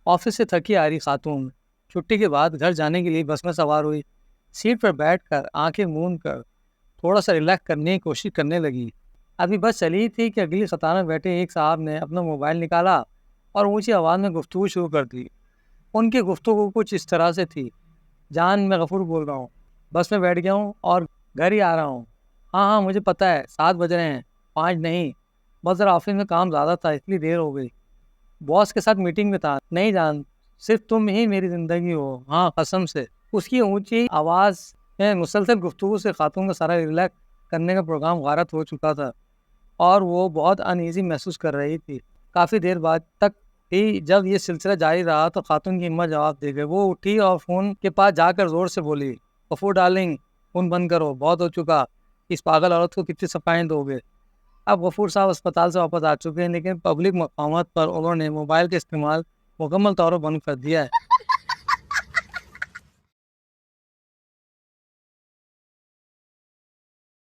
Office سے تھکی آ رہی خاتون چھٹی کے بعد گھر جانے کے لیے بس میں سوار ہوئی. سیٹ پر بیٹھ کر آنکھیں موند کر تھوڑا سا ریلیکس کرنے کی کوشش کرنے لگی. ابھی بس چلی تھی کہ اگلی قطار میں بیٹھے ایک صاحب نے اپنا موبائل نکالا اور اونچی آواز میں گفتگو شروع کر دی. ان کی گفتگو کچھ اس طرح سے تھی: جان، میں غفور بول رہا ہوں، بس میں بیٹھ گیا ہوں اور گھر ہی آ رہا ہوں. ہاں مجھے پتہ ہے 7 بج رہے ہیں، 5 نہیں، بس ذرا آفس میں کام زیادہ تھا اس لیے دیر ہو گئی. باس کے ساتھ میٹنگ میں تھا. نہیں جان، صرف تم ہی میری زندگی ہو، ہاں قسم سے. اس کی اونچی آواز میں مسلسل گفتگو سے خاتون کا سارا ریلیکس کرنے کا پروگرام غارت ہو چکا تھا اور وہ بہت انیزی محسوس کر رہی تھی. کافی دیر بعد تک ہی جب یہ سلسلہ جاری رہا تو خاتون کی ہمت جواب دے گئی. وہ اٹھی اور فون کے پاس جا کر زور سے بولی: غفور ڈارلنگ، فون بند کرو، بہت ہو چکا. اس پاگل عورت کو کتنی صفائیں دو گے؟ اب غفور صاحب اسپتال سے واپس آ چکے ہیں، لیکن پبلک مقامات پر انہوں نے موبائل کا استعمال مکمل طور پر بند کر دیا ہے.